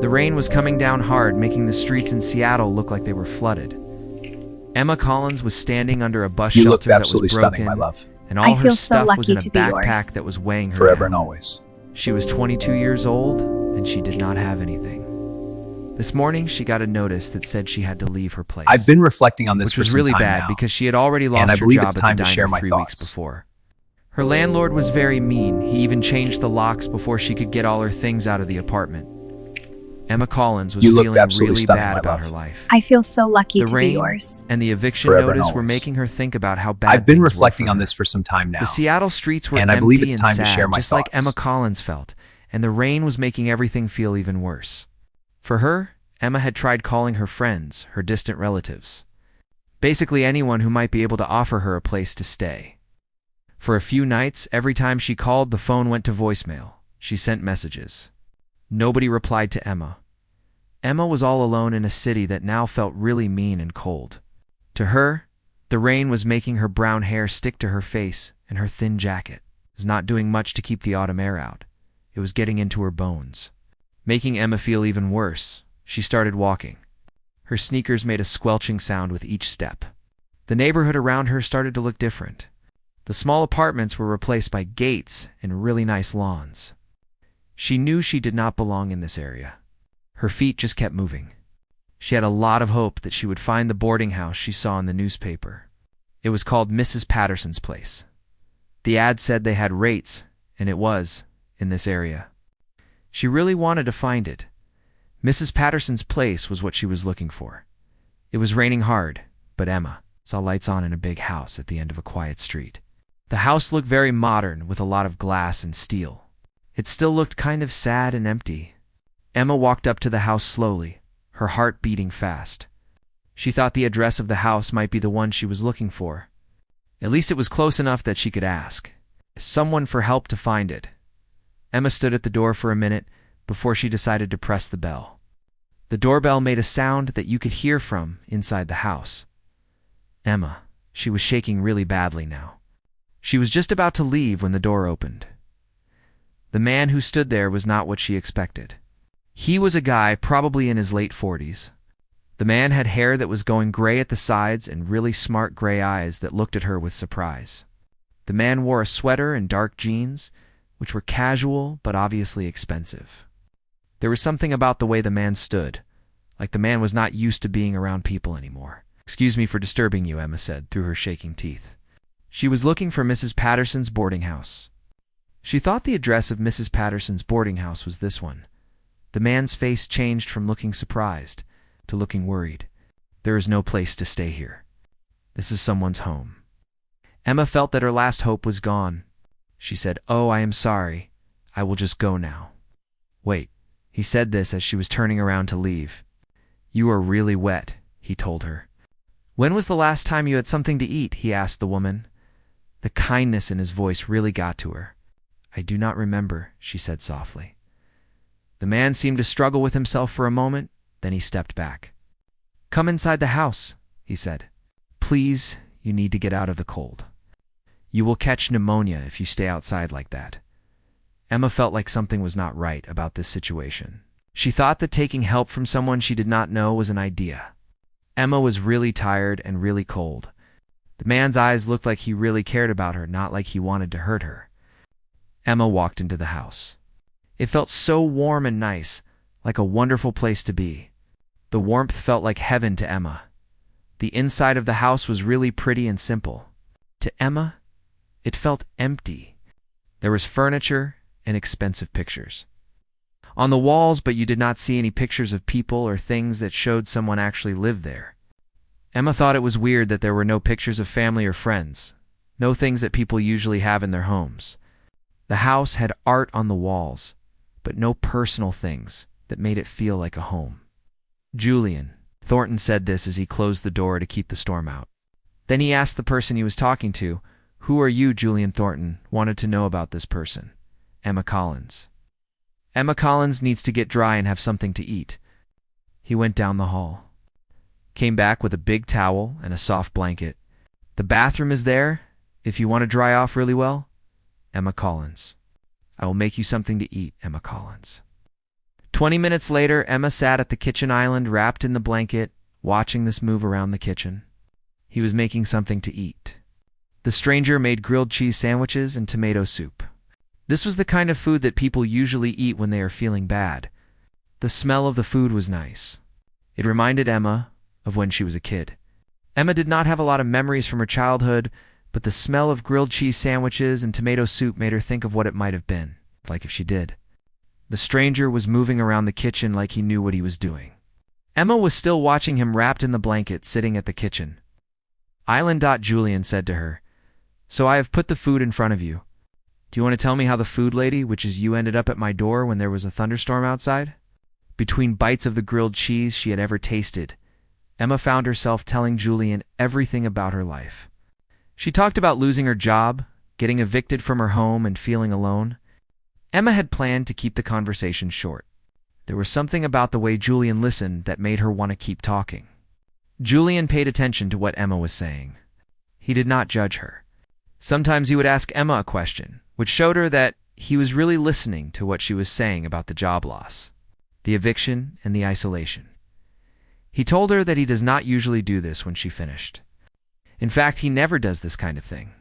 The rain was coming down hard, making the streets in Seattle look like they were flooded. Emma Collins was standing under a bus You shelter looked that was absolutely broken, stunning, my love. and all I her feel so stuff was lucky in a to be backpack yours. that was weighing her Forever down. and always. She was 22 years old, and she did not have anything. This morning, she got a notice that said she had to leave her place. I've been reflecting on this which for was some really time bad now, because she had already lost and I her believe job it's at time the to share diner my 3 weeks thoughts. before. Her landlord was very mean. He even changed the locks before she could get all her things out of the apartment. Emma Collins was You looked feeling absolutely really stunning, bad my about love. her life. I feel so lucky The to be rain yours. and the eviction Forever and notice were always. making her think about how bad I've been things were reflecting for on her. this for some time now, The Seattle streets were and I empty believe it's and time sad, to share my just like thoughts. Emma Collins felt, and the rain was making everything feel even worse. For her, Emma had tried calling her friends, her distant relatives. Basically anyone who might be able to offer her a place to stay. For a few nights, every time she called, the phone went to voicemail. She sent messages. Nobody replied to Emma. Emma was all alone in a city that now felt really mean and cold. To her, the rain was making her brown hair stick to her face, and her thin jacket was not doing much to keep the autumn air out. It was getting into her bones. Making Emma feel even worse, she started walking. Her sneakers made a squelching sound with each step. The neighborhood around her started to look different. The small apartments were replaced by gates and really nice lawns. She knew she did not belong in this area. Her feet just kept moving. She had a lot of hope that she would find the boarding house she saw in the newspaper. It was called Mrs. Patterson's place. The ad said they had rates, and it was, in this area. She really wanted to find it. Mrs. Patterson's place was what she was looking for. It was raining hard, but Emma saw lights on in a big house at the end of a quiet street. The house looked very modern with a lot of glass and steel. It still looked kind of sad and empty. Emma walked up to the house slowly, her heart beating fast. She thought the address of the house might be the one she was looking for. At least it was close enough that she could ask someone for help to find it. Emma stood at the door for a minute before she decided to press the bell. The doorbell made a sound that you could hear from inside the house. Emma, she was shaking really badly now. She was just about to leave when the door opened. The man who stood there was not what she expected. He was a guy probably in his late 40s. The man had hair that was going gray at the sides and really smart gray eyes that looked at her with surprise. The man wore a sweater and dark jeans, which were casual but obviously expensive. There was something about the way the man stood, like the man was not used to being around people anymore. "Excuse me for disturbing you," Emma said through her shaking teeth. She was looking for Mrs. Patterson's boarding house. She thought the address of Mrs. Patterson's boarding house was this one. The man's face changed from looking surprised to looking worried. "There is no place to stay here. This is someone's home." Emma felt that her last hope was gone. She said, "Oh, I am sorry. I will just go now." "Wait." He said this as she was turning around to leave. "You are really wet," he told her. "When was the last time you had something to eat?" he asked the woman. The kindness in his voice really got to her. "I do not remember," she said softly. The man seemed to struggle with himself for a moment, then he stepped back. "Come inside the house," he said. "Please, you need to get out of the cold. You will catch pneumonia if you stay outside like that." Emma felt like something was not right about this situation. She thought that taking help from someone she did not know was an idea. Emma was really tired and really cold. The man's eyes looked like he really cared about her, not like he wanted to hurt her. Emma walked into the house. It felt so warm and nice, like a wonderful place to be. The warmth felt like heaven to Emma. The inside of the house was really pretty and simple. To Emma, it felt empty. There was furniture and expensive pictures on the walls, but you did not see any pictures of people or things that showed someone actually lived there. Emma thought it was weird that there were no pictures of family or friends, no things that people usually have in their homes. The house had art on the walls, but no personal things that made it feel like a home. "Julian," Thornton said this as he closed the door to keep the storm out. Then he asked the person he was talking to, "Who are you?" Julian Thornton wanted to know about this person. "Emma Collins." "Emma Collins needs to get dry and have something to eat." He went down the hall. Came back with a big towel and a soft blanket. "The bathroom is there, if you want to dry off really well. Emma Collins." "I will make you something to eat, Emma Collins." 20 minutes later, Emma sat at the kitchen island wrapped in the blanket, watching this move around the kitchen. He was making something to eat. The stranger made grilled cheese sandwiches and tomato soup. This was the kind of food that people usually eat when they are feeling bad. The smell of the food was nice. It reminded Emma of when she was a kid. Emma did not have a lot of memories from her childhood, but the smell of grilled cheese sandwiches and tomato soup made her think of what it might have been, like if she did. The stranger was moving around the kitchen like he knew what he was doing. Emma was still watching him wrapped in the blanket, sitting at the kitchen. Julian said to her, "So I have put the food in front of you. Do you want to tell me how the food lady, which is you, ended up at my door when there was a thunderstorm outside?" Between bites of the grilled cheese she had ever tasted, Emma found herself telling Julian everything about her life. She talked about losing her job, getting evicted from her home, and feeling alone. Emma had planned to keep the conversation short. There was something about the way Julian listened that made her want to keep talking. Julian paid attention to what Emma was saying. He did not judge her. Sometimes he would ask Emma a question, which showed her that he was really listening to what she was saying about the job loss, the eviction, and the isolation. He told her that he does not usually do this when she finished. In fact, he never does this kind of thing.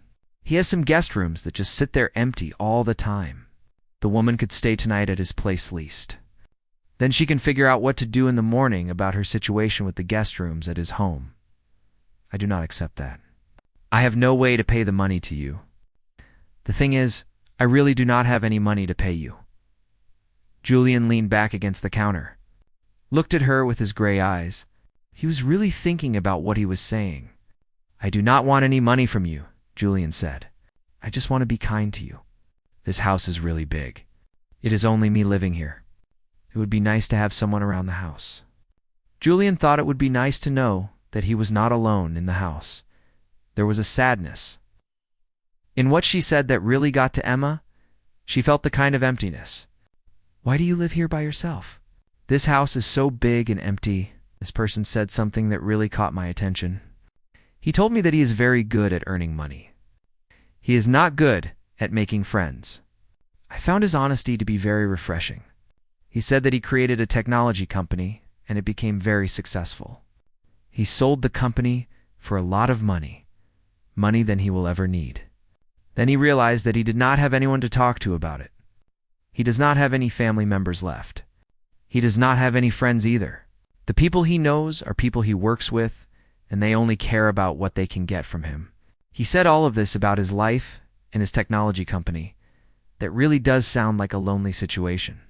He has some guest rooms that just sit there empty all the time. The woman could stay tonight at his place leased. Then she can figure out what to do in the morning about her situation with the guest rooms at his home. I do not accept that. I have no way to pay the money to you. The thing is, I really do not have any money to pay you. Julian leaned back against the counter, looked at her with his gray eyes. He was really thinking about what he was saying. "I do not want any money from you," Julian said. "I just want to be kind to you. This house is really big. It is only me living here. It would be nice to have someone around the house." Julian thought it would be nice to know that he was not alone in the house. There was a sadness in what she said that really got to Emma. She felt the kind of emptiness. "Why do you live here by yourself? This house is so big and empty." This person said something that really caught my attention. He told me that he is very good at earning money. He is not good at making friends. I found his honesty to be very refreshing. He said that he created a technology company and it became very successful. He sold the company for a lot of money than he will ever need. Then he realized that he did not have anyone to talk to about it. He does not have any family members left. He does not have any friends either. The people he knows are people he works with, and they only care about what they can get from him. He said all of this about his life and his technology company. That really does sound like a lonely situation.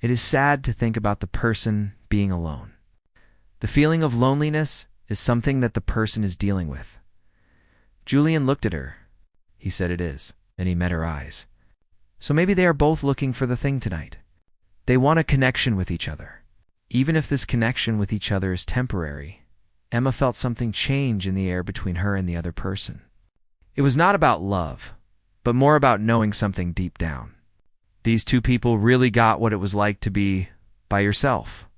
It is sad to think about the person being alone. The feeling of loneliness is something that the person is dealing with. Julian looked at her. He said it is, and he met her eyes. So maybe they are both looking for the thing tonight. They want a connection with each other. Even if this connection with each other is temporary, Emma felt something change in the air between her and the other person. It was not about love, but more about knowing something deep down. These two people really got what it was like to be by yourself.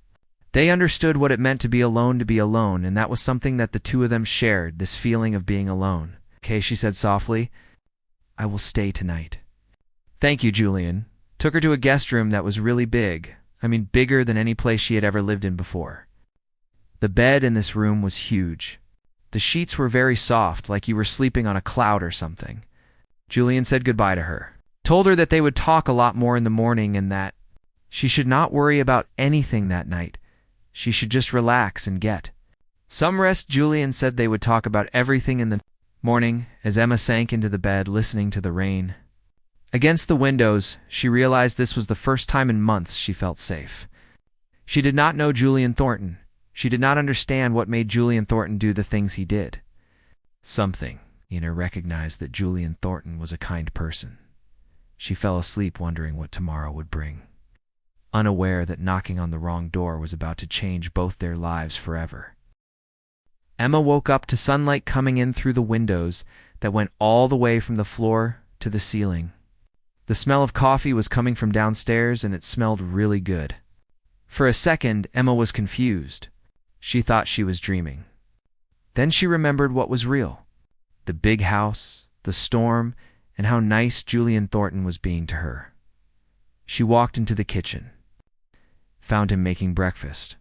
They understood what it meant to be alone, and that was something that the two of them shared, this feeling of being alone. "Okay," she said softly. "I will stay tonight." "Thank you," Julian took her to a guest room that was really big. Bigger than any place she had ever lived in before. The bed in this room was huge. The sheets were very soft, like you were sleeping on a cloud or something. Julian said goodbye to her, told her that they would talk a lot more in the morning and that she should not worry about anything that night. She should just relax and get some rest. Julian said they would talk about everything in the morning. As Emma sank into the bed, listening to the rain against the windows, she realized this was the first time in months she felt safe. She did not know Julian Thornton. She did not understand what made Julian Thornton do the things he did. Something in her recognized that Julian Thornton was a kind person. She fell asleep wondering what tomorrow would bring, unaware that knocking on the wrong door was about to change both their lives forever. Emma woke up to sunlight coming in through the windows that went all the way from the floor to the ceiling. The smell of coffee was coming from downstairs, and it smelled really good. For a second, Emma was confused. She thought she was dreaming. Then she remembered what was real: the big house, the storm, and how nice Julian Thornton was being to her. She walked into the kitchen. found him making breakfast.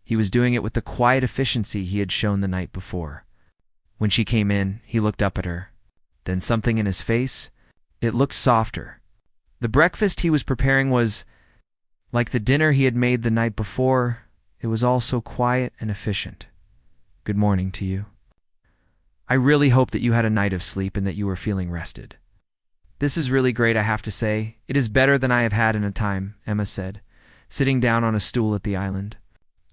He was doing it with the quiet efficiency he had shown the night before. When she came in, he looked up at her. Then something in his face, it looked softer. The breakfast he was preparing was like the dinner he had made the night before. It was all so quiet and efficient. "Good morning to you. I really hope that you had a night of sleep and that you were feeling rested." "This is really great, I have to say. It is better than I have had in a time," Emma said, sitting down on a stool at the island.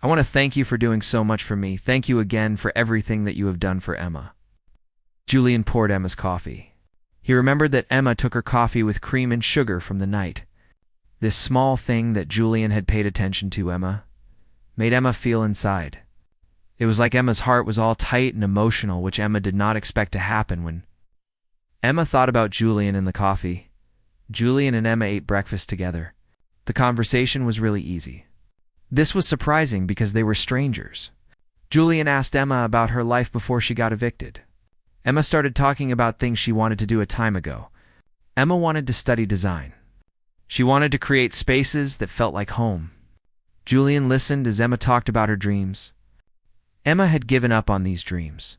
"I want to thank you for doing so much for me. Thank you again for everything that you have done for Emma." Julian poured Emma's coffee. He remembered that Emma took her coffee with cream and sugar from the night. This small thing that Julian had paid attention to Emma made Emma feel inside. It was like Emma's heart was all tight and emotional, which Emma did not expect to happen when Emma thought about Julian and the coffee. Julian and Emma ate breakfast together. The conversation was really easy. This was surprising because they were strangers. Julian asked Emma about her life before she got evicted. Emma started talking about things she wanted to do a time ago. Emma wanted to study design. She wanted to create spaces that felt like home. Julian listened as Emma talked about her dreams. Emma had given up on these dreams.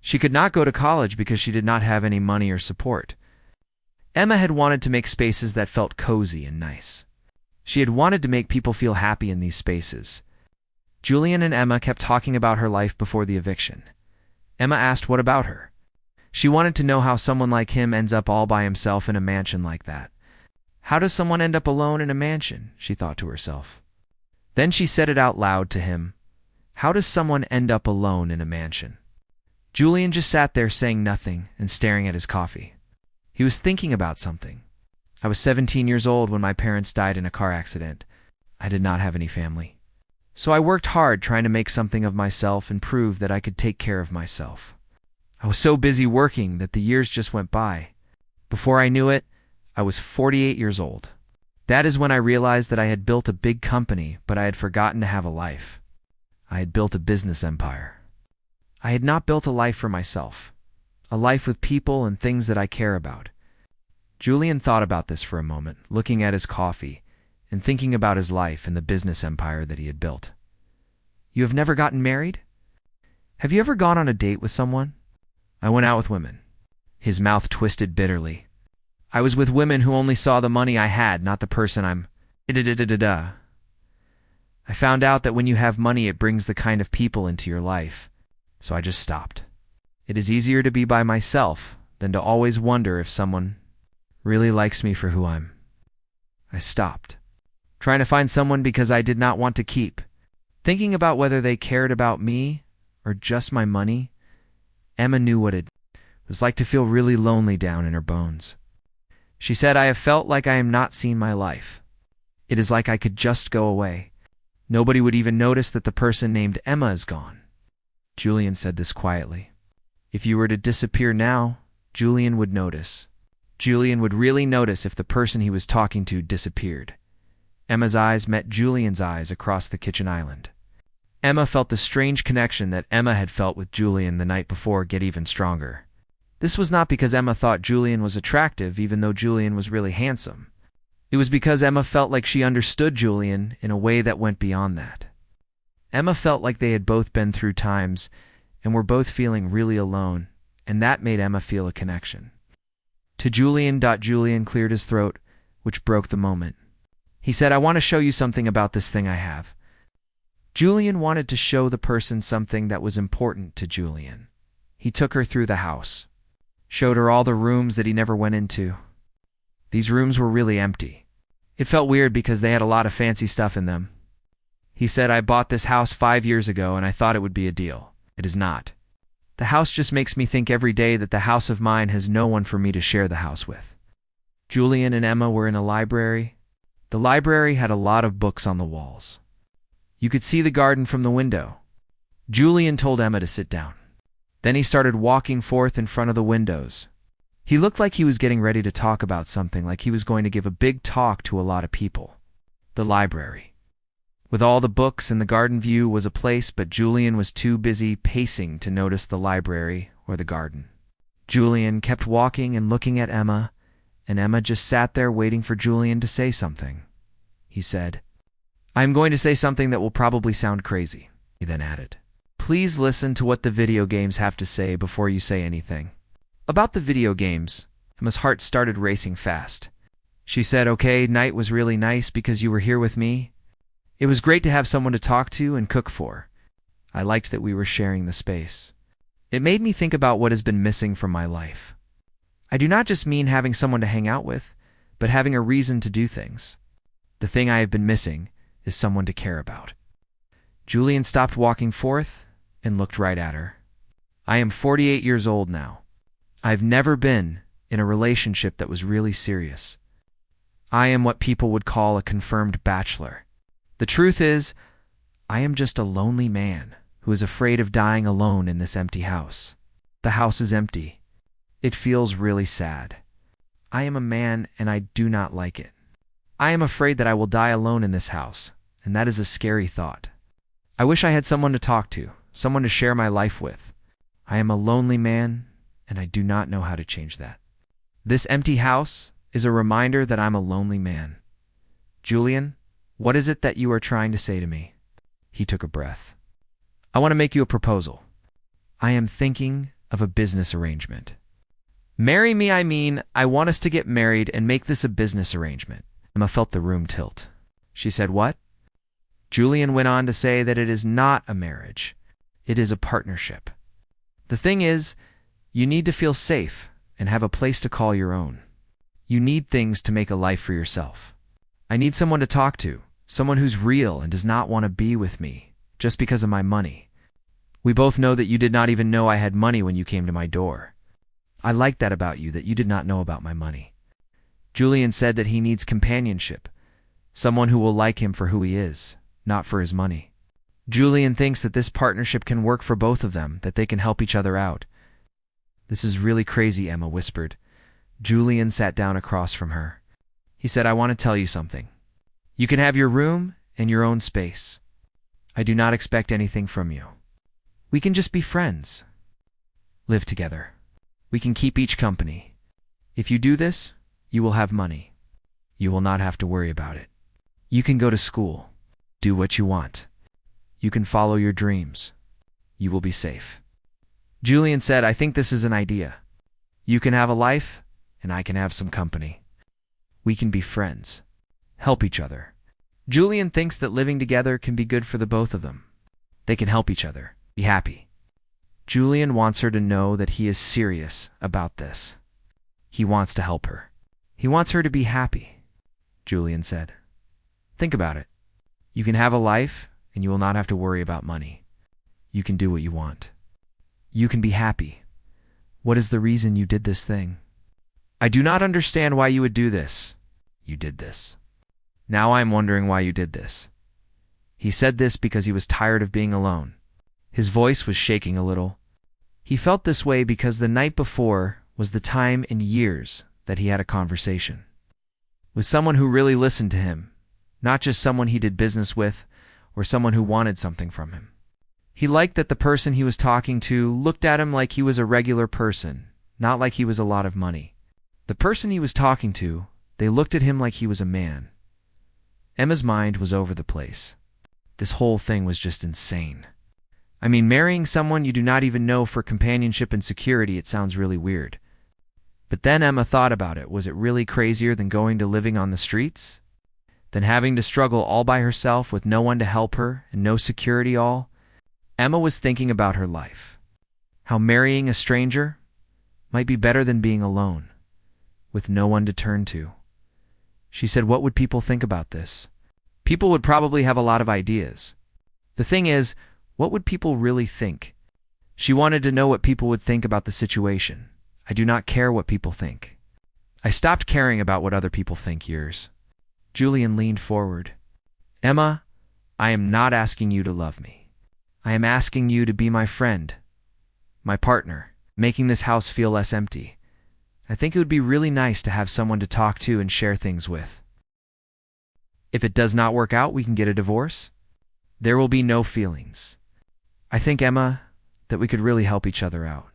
She could not go to college because she did not have any money or support. Emma had wanted to make spaces that felt cozy and nice. She had wanted to make people feel happy in these spaces. Julian and Emma kept talking about her life before the eviction. Emma asked what about her. She wanted to know how someone like him ends up all by himself in a mansion like that. How does someone end up alone in a mansion? She thought to herself. Then she said it out loud to him. How does someone end up alone in a mansion? Julian just sat there saying nothing and staring at his coffee. He was thinking about something. I was 17 years old when my parents died in a car accident. I did not have any family. So I worked hard trying to make something of myself and prove that I could take care of myself. I was so busy working that the years just went by. Before I knew it, I was 48 years old. That is when I realized that I had built a big company, but I had forgotten to have a life. I had built a business empire. I had not built a life for myself, a life with people and things that I care about. Julian thought about this for a moment, looking at his coffee and thinking about his life and the business empire that he had built. You have never gotten married? Have you ever gone on a date with someone? I went out with women. His mouth twisted bitterly. I was with women who only saw the money I had, not the person I'm. I found out that when you have money, it brings the kind of people into your life. So I just stopped. It is easier to be by myself than to always wonder if someone really likes me for who I'm. I stopped. Trying to find someone because I did not want to keep. Thinking about whether they cared about me or just my money. Emma knew what it was like to feel really lonely down in her bones. She said, I have felt like I am not seeing my life. It is like I could just go away. Nobody would even notice that the person named Emma is gone. Julian said this quietly. If you were to disappear now, Julian would notice. Julian would really notice if the person he was talking to disappeared. Emma's eyes met Julian's eyes across the kitchen island. Emma felt the strange connection that Emma had felt with Julian the night before get even stronger. This was not because Emma thought Julian was attractive, even though Julian was really handsome. It was because Emma felt like she understood Julian in a way that went beyond that. Emma felt like they had both been through times and were both feeling really alone, and that made Emma feel a connection. To Julian. Julian cleared his throat, which broke the moment. He said, I want to show you something about this thing I have. Julian wanted to show the person something that was important to Julian. He took her through the house, showed her all the rooms that he never went into. These rooms were really empty. It felt weird because they had a lot of fancy stuff in them. He said, I bought this house 5 years ago and I thought it would be a deal. It is not. The house just makes me think every day that the house of mine has no one for me to share the house with. Julian and Emma were in a library. The library had a lot of books on the walls. You could see the garden from the window. Julian told Emma to sit down. Then he started walking forth in front of the windows. He looked like he was getting ready to talk about something, like he was going to give a big talk to a lot of people. The library, with all the books and the garden view, was a place, but Julian was too busy pacing to notice the library or the garden. Julian kept walking and looking at Emma, and Emma just sat there waiting for Julian to say something. He said, I'm going to say something that will probably sound crazy, he then added. Please listen to what the video games have to say before you say anything. About the video games, Emma's heart started racing fast. She said, okay, night was really nice because you were here with me. It was great to have someone to talk to and cook for. I liked that we were sharing the space. It made me think about what has been missing from my life. I do not just mean having someone to hang out with, but having a reason to do things. The thing I have been missing is someone to care about. Julian stopped walking forth and looked right at her. I am 48 years old now. I've never been in a relationship that was really serious. I am what people would call a confirmed bachelor. The truth is, I am just a lonely man who is afraid of dying alone in this empty house. The house is empty. It feels really sad. I am a man and I do not like it. I am afraid that I will die alone in this house, and that is a scary thought. I wish I had someone to talk to, someone to share my life with. I am a lonely man, and I do not know how to change that. This empty house is a reminder that I'm a lonely man. Julian, what is it that you are trying to say to me? He took a breath. I want to make you a proposal. I am thinking of a business arrangement. Marry me, I want us to get married and make this a business arrangement. Emma felt the room tilt. She said, what? Julian went on to say that it is not a marriage. It is a partnership. The thing is, you need to feel safe and have a place to call your own. You need things to make a life for yourself. I need someone to talk to, someone who's real and does not want to be with me just because of my money. We both know that you did not even know I had money when you came to my door. I like that about you, that you did not know about my money. Julian said that he needs companionship, someone who will like him for who he is, not for his money. Julian thinks that this partnership can work for both of them, that they can help each other out. This is really crazy, Emma whispered. Julian sat down across from her. He said, I want to tell you something. You can have your room and your own space. I do not expect anything from you. We can just be friends. Live together. We can keep each company. If you do this, you will have money. You will not have to worry about it. You can go to school. Do what you want. You can follow your dreams. You will be safe. Julian said, I think this is an idea. You can have a life, and I can have some company. We can be friends. Help each other. Julian thinks that living together can be good for the both of them. They can help each other. Be happy. Julian wants her to know that he is serious about this. He wants to help her. He wants her to be happy. Julian said, think about it. You can have a life, and you will not have to worry about money. You can do what you want. You can be happy. What is the reason you did this thing? I do not understand why you would do this. You did this. Now I am wondering why you did this. He said this because he was tired of being alone. His voice was shaking a little. He felt this way because the night before was the time in years that he had a conversation with someone who really listened to him, not just someone he did business with or someone who wanted something from him. He liked that the person he was talking to looked at him like he was a regular person, not like he was a lot of money. The person he was talking to, they looked at him like he was a man. Emma's mind was over the place. This whole thing was just insane. Marrying someone you do not even know for companionship and security, it sounds really weird. But then Emma thought about it. Was it really crazier than going to living on the streets? Than having to struggle all by herself with no one to help her and no security all? Emma was thinking about her life. How marrying a stranger might be better than being alone, with no one to turn to. She said, what would people think about this? People would probably have a lot of ideas. The thing is, what would people really think? She wanted to know what people would think about the situation. I do not care what people think. I stopped caring about what other people think years. Julian leaned forward. Emma, I am not asking you to love me. I am asking you to be my friend, my partner, making this house feel less empty. I think it would be really nice to have someone to talk to and share things with. If it does not work out, we can get a divorce. There will be no feelings. I think, Emma, that we could really help each other out.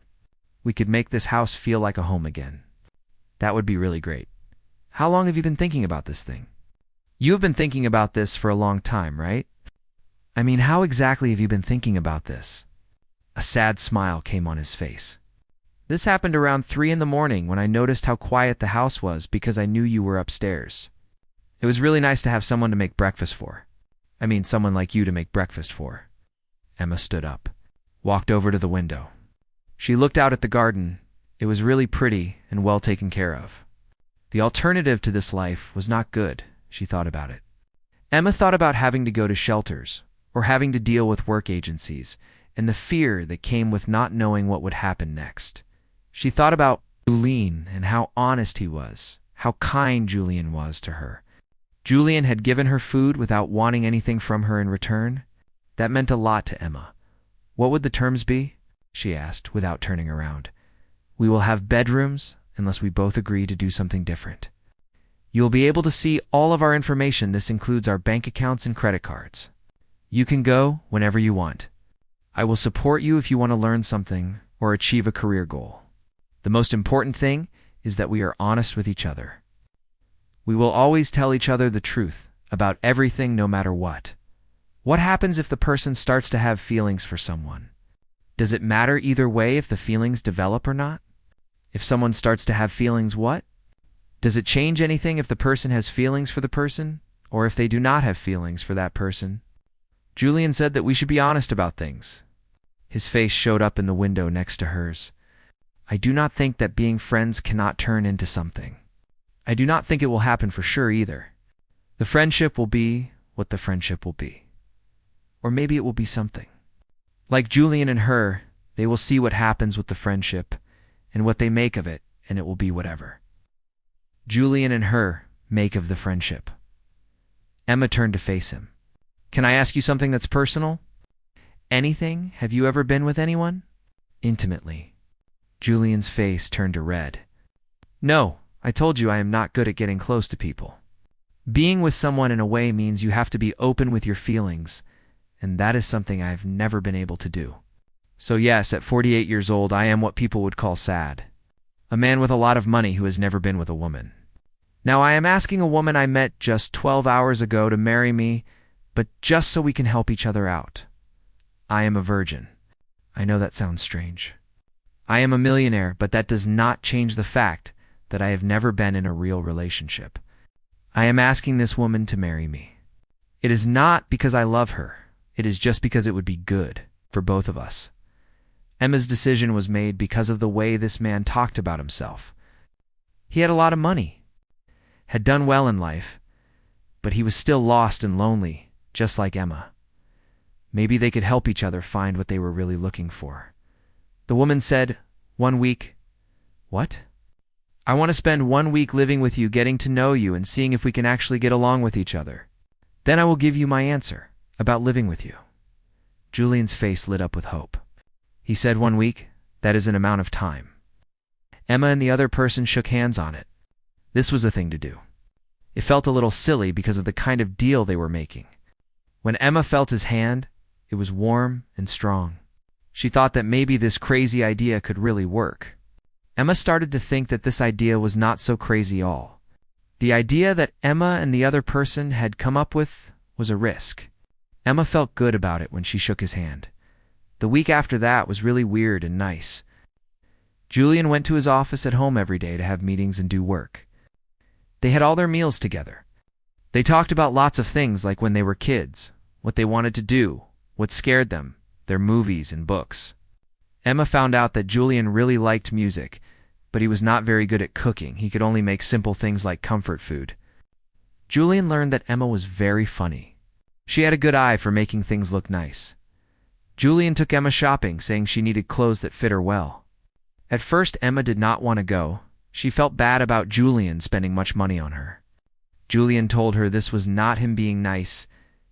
We could make this house feel like a home again. That would be really great. How long have you been thinking about this thing? You have been thinking about this for a long time, right? I mean, how exactly have you been thinking about this? A sad smile came on his face. This happened around 3 in the morning when I noticed how quiet the house was because I knew you were upstairs. It was really nice to have someone to make breakfast for. I mean, someone like you to make breakfast for. Emma stood up, walked over to the window. She looked out at the garden. It was really pretty and well taken care of. The alternative to this life was not good, she thought about it. Emma thought about having to go to shelters or having to deal with work agencies and the fear that came with not knowing what would happen next. She thought about Julian and how honest he was, how kind Julian was to her. Julian had given her food without wanting anything from her in return. That meant a lot to Emma. What would the terms be? She asked without turning around. We will have bedrooms unless we both agree to do something different. You will be able to see all of our information. This includes our bank accounts and credit cards. You can go whenever you want. I will support you if you want to learn something or achieve a career goal. The most important thing is that we are honest with each other. We will always tell each other the truth about everything, no matter what. What happens if the person starts to have feelings for someone? Does it matter either way if the feelings develop or not? If someone starts to have feelings, what? Does it change anything if the person has feelings for the person, or if they do not have feelings for that person? Julian said that we should be honest about things. His face showed up in the window next to hers. I do not think that being friends cannot turn into something. I do not think it will happen for sure either. The friendship will be what the friendship will be. Or maybe it will be something. Like Julian and her, they will see what happens with the friendship and what they make of it, and it will be whatever. Julian and her make of the friendship. Emma turned to face him. Can I ask you something that's personal? Anything? Have you ever been with anyone? Intimately. Julian's face turned to red. No, I told you I am not good at getting close to people. Being with someone in a way means you have to be open with your feelings, and that is something I have never been able to do. So yes, at 48 years old, I am what people would call sad. A man with a lot of money who has never been with a woman. Now I am asking a woman I met just 12 hours ago to marry me, but just so we can help each other out. I am a virgin. I know that sounds strange. I am a millionaire, but that does not change the fact that I have never been in a real relationship. I am asking this woman to marry me. It is not because I love her. It is just because it would be good for both of us. Emma's decision was made because of the way this man talked about himself. He had a lot of money, had done well in life, but he was still lost and lonely, just like Emma. Maybe they could help each other find what they were really looking for. The woman said, 1 week. What? I want to spend 1 week living with you, getting to know you, and seeing if we can actually get along with each other. Then I will give you my answer about living with you. Julian's face lit up with hope. He said 1 week, that is an amount of time. Emma and the other person shook hands on it. This was a thing to do. It felt a little silly because of the kind of deal they were making. When Emma felt his hand, it was warm and strong. She thought that maybe this crazy idea could really work. Emma started to think that this idea was not so crazy all. The idea that Emma and the other person had come up with was a risk. Emma felt good about it when she shook his hand. The week after that was really weird and nice. Julian went to his office at home every day to have meetings and do work. They had all their meals together. They talked about lots of things, like when they were kids, what they wanted to do, what scared them, their movies and books. Emma found out that Julian really liked music, but he was not very good at cooking. He could only make simple things like comfort food. Julian learned that Emma was very funny. She had a good eye for making things look nice. Julian took Emma shopping, saying she needed clothes that fit her well. At first, Emma did not want to go. She felt bad about Julian spending much money on her. Julian told her this was not him being nice.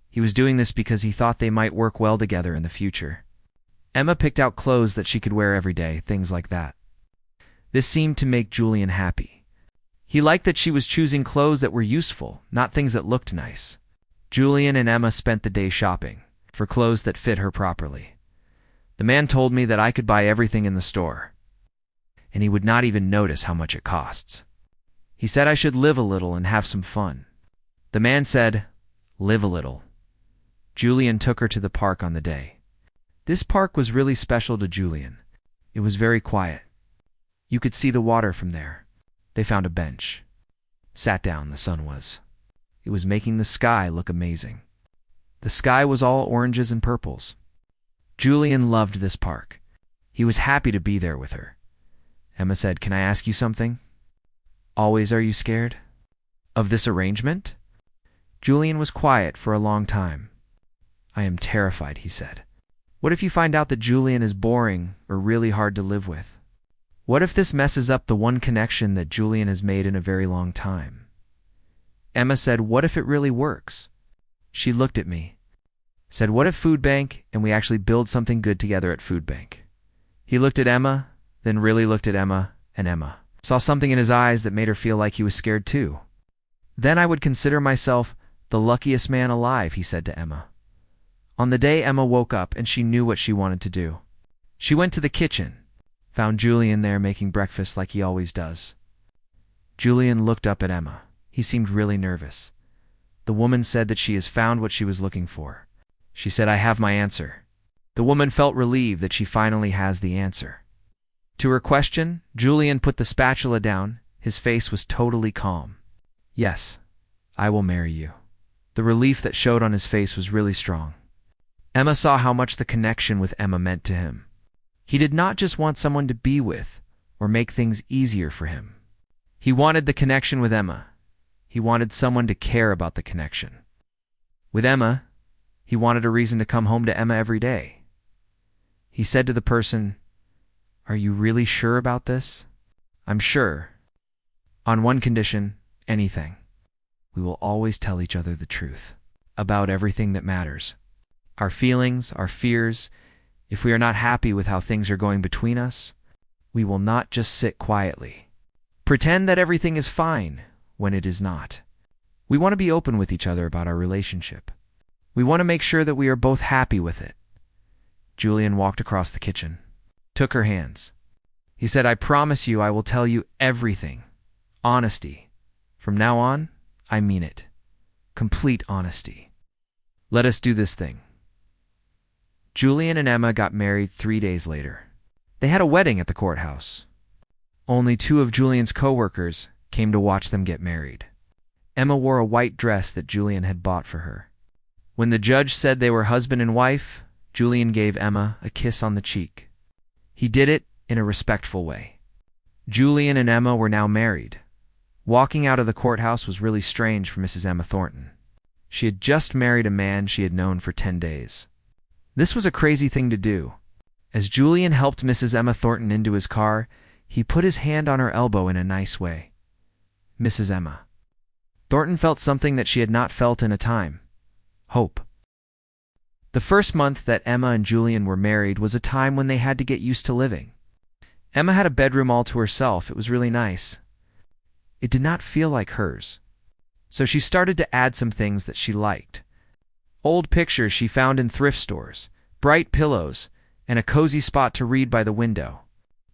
He was doing this because he thought they might work well together in the future. Emma picked out clothes that she could wear every day, things like that. This seemed to make Julian happy. He liked that she was choosing clothes that were useful, not things that looked nice. Julian and Emma spent the day shopping for clothes that fit her properly. The man told me that I could buy everything in the store, and he would not even notice how much it costs. He said I should live a little and have some fun. The man said, "Live a little." Julian took her to the park on the day. This park was really special to Julian. It was very quiet. You could see the water from there. They found a bench. Sat down, the sun was. It was making the sky look amazing. The sky was all oranges and purples. Julian loved this park. He was happy to be there with her. Emma said, "Can I ask you something?" "Always are you scared?" "Of this arrangement?" Julian was quiet for a long time. "I am terrified," he said. "What if you find out that Julian is boring or really hard to live with? What if this messes up the one connection that Julian has made in a very long time?" Emma said, "What if it really works?" She looked at me, said, "What if food bank and we actually build something good together at food bank?" He looked at Emma, then really looked at Emma, and Emma saw something in his eyes that made her feel like he was scared too. "Then I would consider myself the luckiest man alive," he said to Emma. On the day Emma woke up and she knew what she wanted to do. She went to the kitchen, found Julian there making breakfast like he always does. Julian looked up at Emma. He seemed really nervous. The woman said that she has found what she was looking for. She said, "I have my answer." The woman felt relieved that she finally has the answer. To her question, Julian put the spatula down. His face was totally calm. "Yes, I will marry you." The relief that showed on his face was really strong. Emma saw how much the connection with Emma meant to him. He did not just want someone to be with or make things easier for him. He wanted the connection with Emma. He wanted someone to care about the connection. With Emma, he wanted a reason to come home to Emma every day. He said to the person, "Are you really sure about this?" "I'm sure. On one condition, anything. We will always tell each other the truth about everything that matters. Our feelings, our fears. If we are not happy with how things are going between us, we will not just sit quietly. Pretend that everything is fine when it is not. We want to be open with each other about our relationship. We want to make sure that we are both happy with it." Julian walked across the kitchen, took her hands. He said, "I promise you I will tell you everything. Honesty. From now on, I mean it. Complete honesty. Let us do this thing." Julian and Emma got married 3 days later. They had a wedding at the courthouse. Only 2 of Julian's co-workers came to watch them get married. Emma wore a white dress that Julian had bought for her. When the judge said they were husband and wife, Julian gave Emma a kiss on the cheek. He did it in a respectful way. Julian and Emma were now married. Walking out of the courthouse was really strange for Mrs. Emma Thornton. She had just married a man she had known for 10 days. This was a crazy thing to do. As Julian helped Mrs. Emma Thornton into his car, he put his hand on her elbow in a nice way. Mrs. Emma Thornton felt something that she had not felt in a time: hope. The first month that Emma and Julian were married was a time when they had to get used to living. Emma had a bedroom all to herself. It was really nice. It did not feel like hers. So she started to add some things that she liked. Old pictures she found in thrift stores, bright pillows, and a cozy spot to read by the window.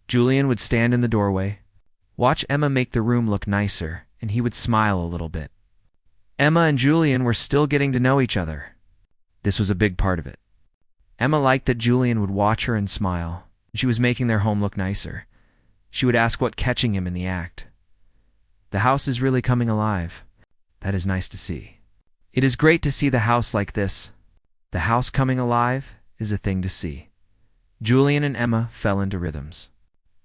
Julian would stand in the doorway, watch Emma make the room look nicer, and he would smile a little bit. Emma and Julian were still getting to know each other. This was a big part of it. Emma liked that Julian would watch her and smile. She was making their home look nicer. She would ask what catching him in the act. "The house is really coming alive. That is nice to see. It is great to see the house like this. The house coming alive is a thing to see." Julian and Emma fell into rhythms.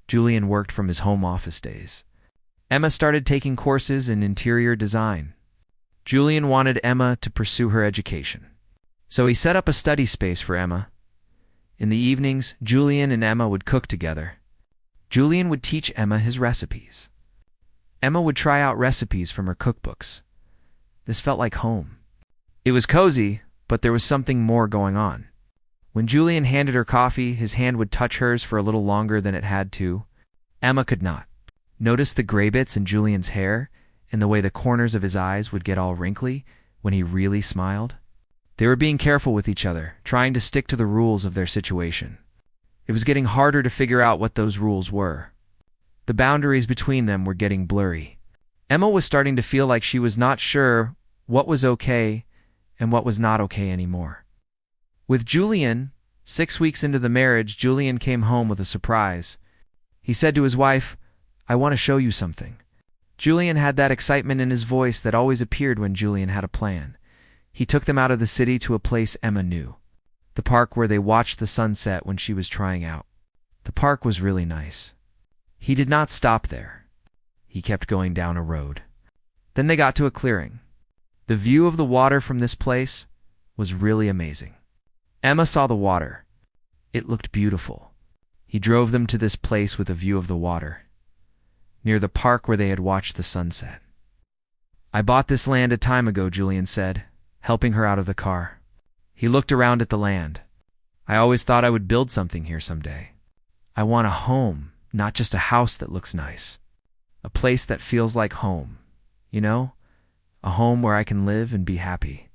Julian worked from his home office days. Emma started taking courses in interior design. Julian wanted Emma to pursue her education, so he set up a study space for Emma. In the evenings, Julian and Emma would cook together. Julian would teach Emma his recipes. Emma would try out recipes from her cookbooks. This felt like home. It was cozy, but there was something more going on. When Julian handed her coffee, his hand would touch hers for a little longer than it had to. Emma could not. Notice the gray bits in Julian's hair and the way the corners of his eyes would get all wrinkly when he really smiled? They were being careful with each other, trying to stick to the rules of their situation. It was getting harder to figure out what those rules were. The boundaries between them were getting blurry. Emma was starting to feel like she was not sure what was okay and what was not okay anymore. With Julian, 6 weeks into the marriage, Julian came home with a surprise. He said to his wife, "I want to show you something." Julian had that excitement in his voice that always appeared when Julian had a plan. He took them out of the city to a place Emma knew, the park where they watched the sunset when she was trying out. The park was really nice. He did not stop there. He kept going down a road. Then they got to a clearing. The view of the water from this place was really amazing. Emma saw the water. It looked beautiful. He drove them to this place with a view of the water, near the park where they had watched the sunset. "I bought this land a time ago," Julian said, helping her out of the car. He looked around at the land. "I always thought I would build something here someday. I want a home, not just a house that looks nice. A place that feels like home. You know? A home where I can live and be happy.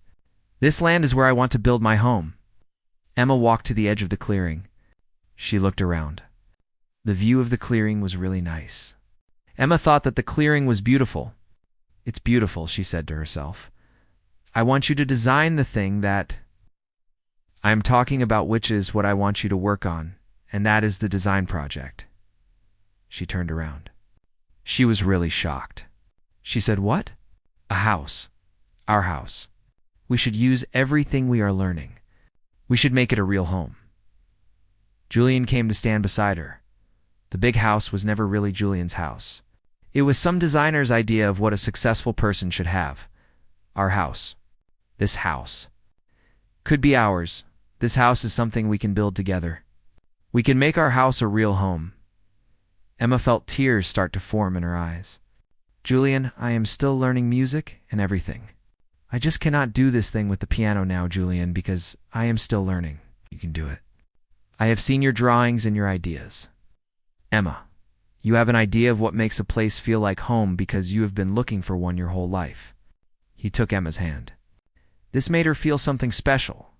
This land is where I want to build my home." Emma walked to the edge of the clearing. She looked around. The view of the clearing was really nice. Emma thought that the clearing was beautiful. "It's beautiful," she said to herself. "I want you to design the thing that I am talking about, which is what I want you to work on, and that is the design project." She turned around. She was really shocked. She said, "What?" "A house. Our house. We should use everything we are learning. We should make it a real home." Julian came to stand beside her. The big house was never really Julian's house. It was some designer's idea of what a successful person should have. Our house. This house. Could be ours. This house is something we can build together. We can make our house a real home. Emma felt tears start to form in her eyes. "Julian, I am still learning music and everything. I just cannot do this thing with the piano now, Julian, because I am still learning. You can do it. I have seen your drawings and your ideas. Emma, you have an idea of what makes a place feel like home because you have been looking for one your whole life." He took Emma's hand. This made her feel something special.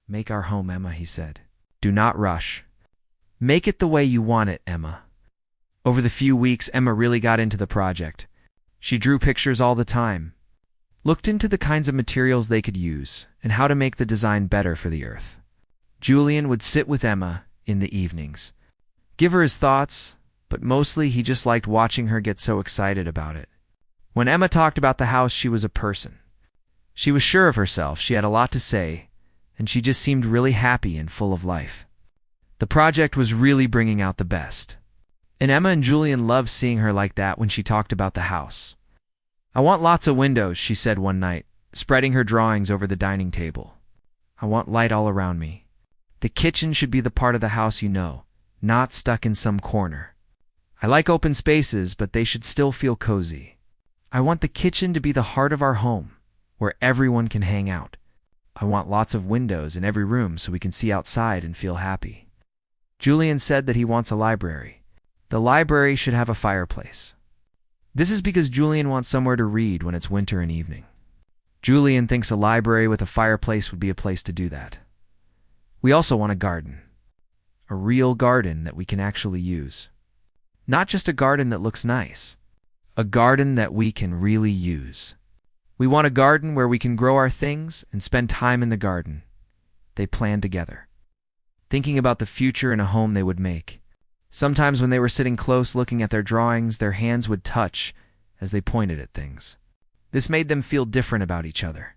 "Make our home, Emma," he said. "Do not rush. Make it the way you want it, Emma." Over the few weeks, Emma really got into the project. She drew pictures all the time, looked into the kinds of materials they could use, and how to make the design better for the earth. Julian would sit with Emma in the evenings, give her his thoughts, but mostly he just liked watching her get so excited about it. When Emma talked about the house, she was a person. She was sure of herself, she had a lot to say, and she just seemed really happy and full of life. The project was really bringing out the best. And Emma and Julian loved seeing her like that when she talked about the house. "I want lots of windows," she said one night, spreading her drawings over the dining table. "I want light all around me. The kitchen should be the part of the house you know, not stuck in some corner. I like open spaces, but they should still feel cozy. I want the kitchen to be the heart of our home, where everyone can hang out. I want lots of windows in every room so we can see outside and feel happy." Julian said that he wants a library. The library should have a fireplace. This is because Julian wants somewhere to read when it's winter and evening. Julian thinks a library with a fireplace would be a place to do that. We also want a garden. A real garden that we can actually use. Not just a garden that looks nice. A garden that we can really use. We want a garden where we can grow our things and spend time in the garden. They planned together, thinking about the future and a home they would make. Sometimes when they were sitting close looking at their drawings, their hands would touch as they pointed at things. This made them feel different about each other.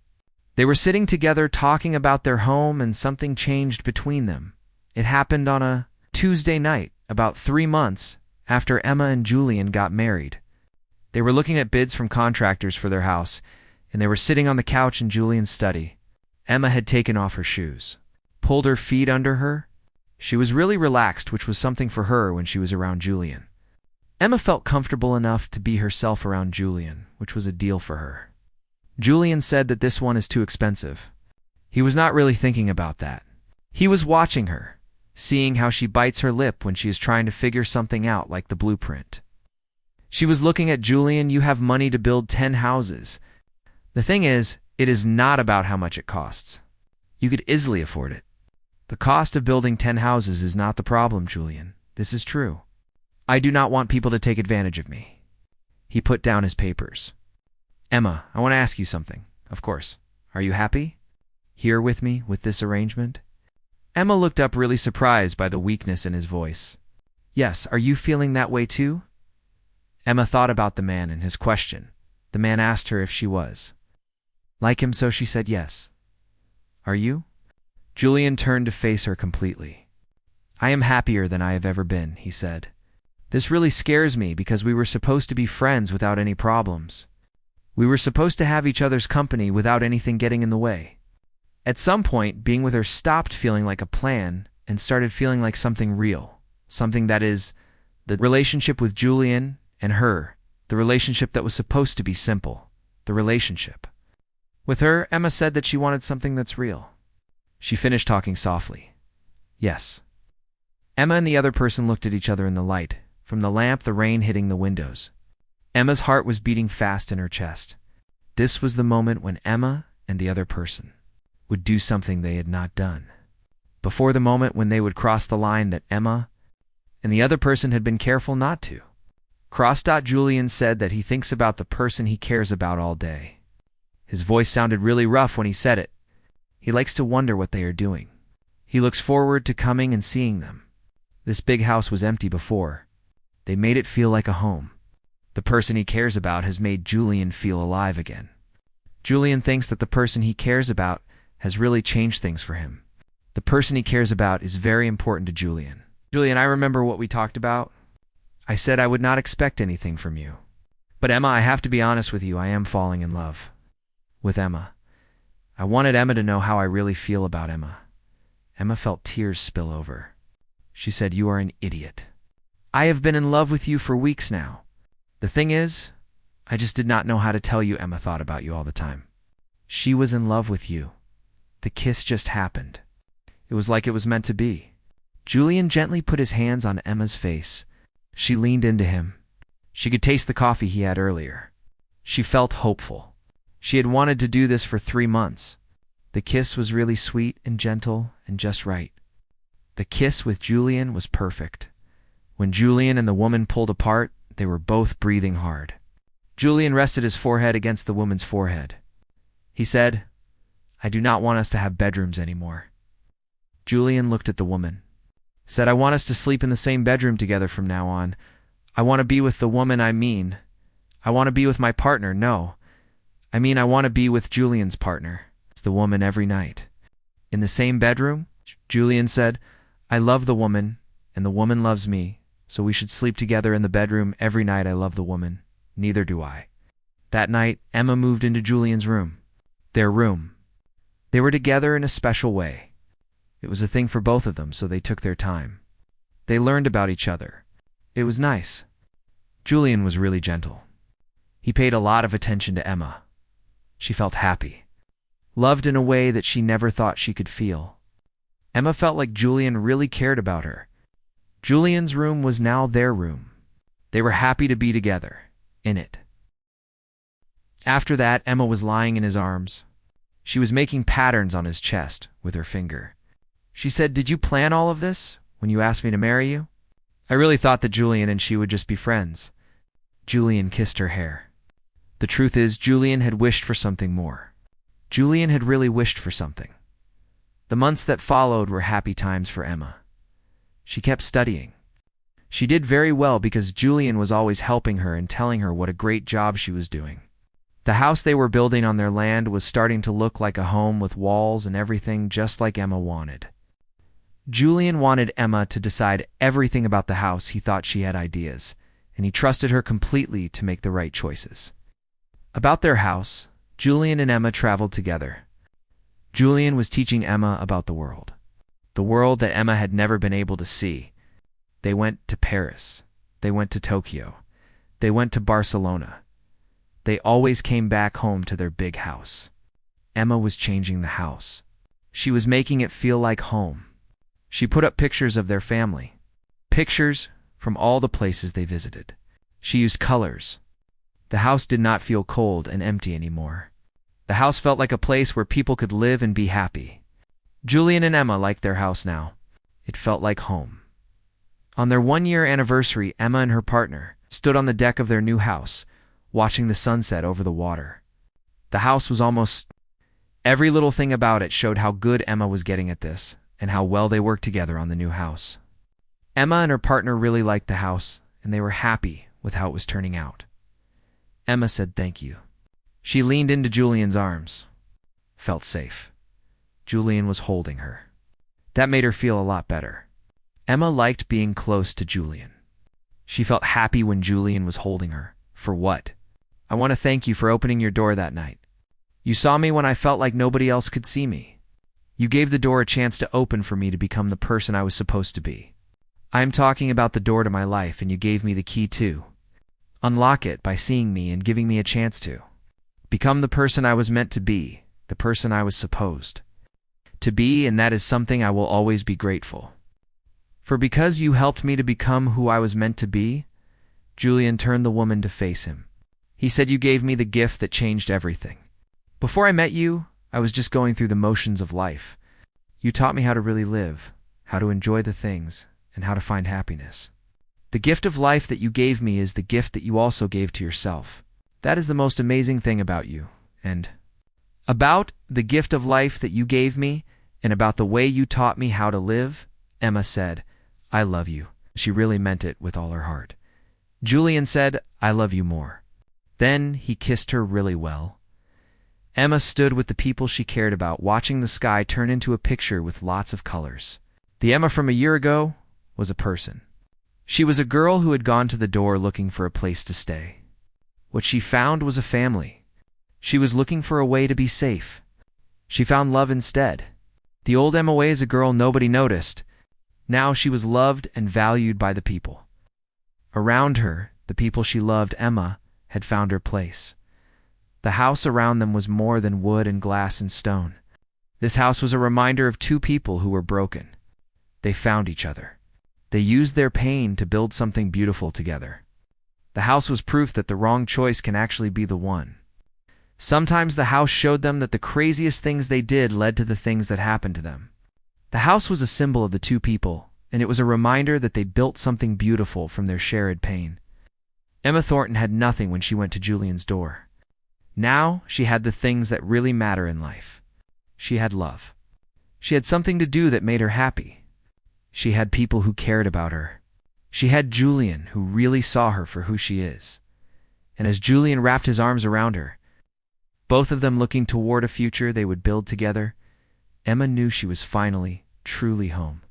They were sitting together talking about their home, and something changed between them. It happened on a Tuesday night, about 3 months after Emma and Julian got married. They were looking at bids from contractors for their house, and they were sitting on the couch in Julian's study. Emma had taken off her shoes, pulled her feet under her. She was really relaxed, which was something for her when she was around Julian. Emma felt comfortable enough to be herself around Julian, which was a deal for her. Julian said that this one is too expensive. He was not really thinking about that. He was watching her, seeing how she bites her lip when she is trying to figure something out like the blueprint. She was looking at Julian. "You have money to build 10 houses. The thing is, it is not about how much it costs. You could easily afford it. The cost of building 10 houses is not the problem, Julian. This is true. I do not want people to take advantage of me." He put down his papers. "Emma, I want to ask you something, Of course. Are you happy? Here with me, with this arrangement? Emma looked up really surprised by the weakness in his voice. Yes, are you feeling that way too? Emma thought about the man and his question. The man asked her if she was like him, so she said yes. Are you? Julian turned to face her completely. I am happier than I have ever been, he said. This really scares me because we were supposed to be friends without any problems. We were supposed to have each other's company without anything getting in the way. At some point, being with her stopped feeling like a plan and started feeling like something real. Something that is, the relationship with Julian and her, the relationship that was supposed to be simple, the relationship. With her, Emma said that she wanted something that's real. She finished talking softly. Yes. Emma and the other person looked at each other in the light, from the lamp, the rain hitting the windows. Emma's heart was beating fast in her chest. This was the moment when Emma and the other person would do something they had not done. Before the moment when they would cross the line that Emma and the other person had been careful not to. Julian said that he thinks about the person he cares about all day. His voice sounded really rough when he said it. He likes to wonder what they are doing. He looks forward to coming and seeing them. This big house was empty before. They made it feel like a home. The person he cares about has made Julian feel alive again. Julian thinks that the person he cares about has really changed things for him. The person he cares about is very important to Julian. Julian, I remember what we talked about. I said I would not expect anything from you. But Emma, I have to be honest with you, I am falling in love with Emma. I wanted Emma to know how I really feel about Emma. Emma felt tears spill over. She said, you are an idiot. I have been in love with you for weeks now. The thing is, I just did not know how to tell you Emma thought about you all the time. She was in love with you. The kiss just happened. It was like it was meant to be. Julian gently put his hands on Emma's face. She leaned into him. She could taste the coffee he had earlier. She felt hopeful. She had wanted to do this for 3 months. The kiss was really sweet and gentle and just right. The kiss with Julian was perfect. When Julian and the woman pulled apart, they were both breathing hard. Julian rested his forehead against the woman's forehead. He said, I do not want us to have bedrooms anymore. Julian looked at the woman. Said, I want us to sleep in the same bedroom together from now on. I want to be with the woman I mean. I want to be with my partner, no. I mean, I want to be with Julian's partner. It's the woman every night. In the same bedroom? Julian said, I love the woman, and the woman loves me, so we should sleep together in the bedroom every night. I love the woman. Neither do I. That night, Emma moved into Julian's room. Their room. They were together in a special way. It was a thing for both of them, so they took their time. They learned about each other. It was nice. Julian was really gentle. He paid a lot of attention to Emma. She felt happy. Loved in a way that she never thought she could feel. Emma felt like Julian really cared about her. Julian's room was now their room. They were happy to be together, in it. After that, Emma was lying in his arms. She was making patterns on his chest with her finger. She said, did you plan all of this when you asked me to marry you? I really thought that Julian and she would just be friends. Julian kissed her hair. The truth is, Julian had wished for something more. Julian had really wished for something. The months that followed were happy times for Emma. She kept studying. She did very well because Julian was always helping her and telling her what a great job she was doing. The house they were building on their land was starting to look like a home with walls and everything just like Emma wanted. Julian wanted Emma to decide everything about the house. He thought she had ideas, and he trusted her completely to make the right choices. About their house, Julian and Emma traveled together. Julian was teaching Emma about the world that Emma had never been able to see. They went to Paris. They went to Tokyo. They went to Barcelona. They always came back home to their big house. Emma was changing the house. She was making it feel like home. She put up pictures of their family, pictures from all the places they visited. She used colors. The house did not feel cold and empty anymore. The house felt like a place where people could live and be happy. Julian and Emma liked their house now. It felt like home. On their 1-year anniversary, Emma and her partner stood on the deck of their new house, watching the sunset over the water. The house was almost every little thing about it showed how good Emma was getting at this, and how well they worked together on the new house. Emma and her partner really liked the house, and they were happy with how it was turning out. Emma said thank you. She leaned into Julian's arms. Felt safe. Julian was holding her. That made her feel a lot better. Emma liked being close to Julian. She felt happy when Julian was holding her. For what? I want to thank you for opening your door that night. You saw me when I felt like nobody else could see me. You gave the door a chance to open for me to become the person I was supposed to be. I am talking about the door to my life, and you gave me the key too. Unlock it by seeing me and giving me a chance to become the person I was meant to be, the person I was supposed to be, and that is something I will always be grateful for, because you helped me to become who I was meant to be. Julian turned the woman to face him. He said, you gave me the gift that changed everything. Before I met you, I was just going through the motions of life. You taught me how to really live, how to enjoy the things, and how to find happiness. The gift of life that you gave me is the gift that you also gave to yourself. That is the most amazing thing about you, and about the gift of life that you gave me, and about the way you taught me how to live. Emma said, I love you. She really meant it with all her heart. Julian said, I love you more. Then he kissed her really well. Emma stood with the people she cared about, watching the sky turn into a picture with lots of colors. The Emma from a year ago was a person. She was a girl who had gone to the door looking for a place to stay. What she found was a family. She was looking for a way to be safe. She found love instead. The old Emma way as a girl nobody noticed. Now she was loved and valued by the people around her. The people she loved, Emma, had found her place. The house around them was more than wood and glass and stone. This house was a reminder of two people who were broken. They found each other. They used their pain to build something beautiful together. The house was proof that the wrong choice can actually be the one. Sometimes the house showed them that the craziest things they did led to the things that happened to them. The house was a symbol of the two people, and it was a reminder that they built something beautiful from their shared pain. Emma Thornton had nothing when she went to Julian's door. Now she had the things that really matter in life. She had love. She had something to do that made her happy. She had people who cared about her. She had Julian, who really saw her for who she is. And as Julian wrapped his arms around her, both of them looking toward a future they would build together, Emma knew she was finally, truly home.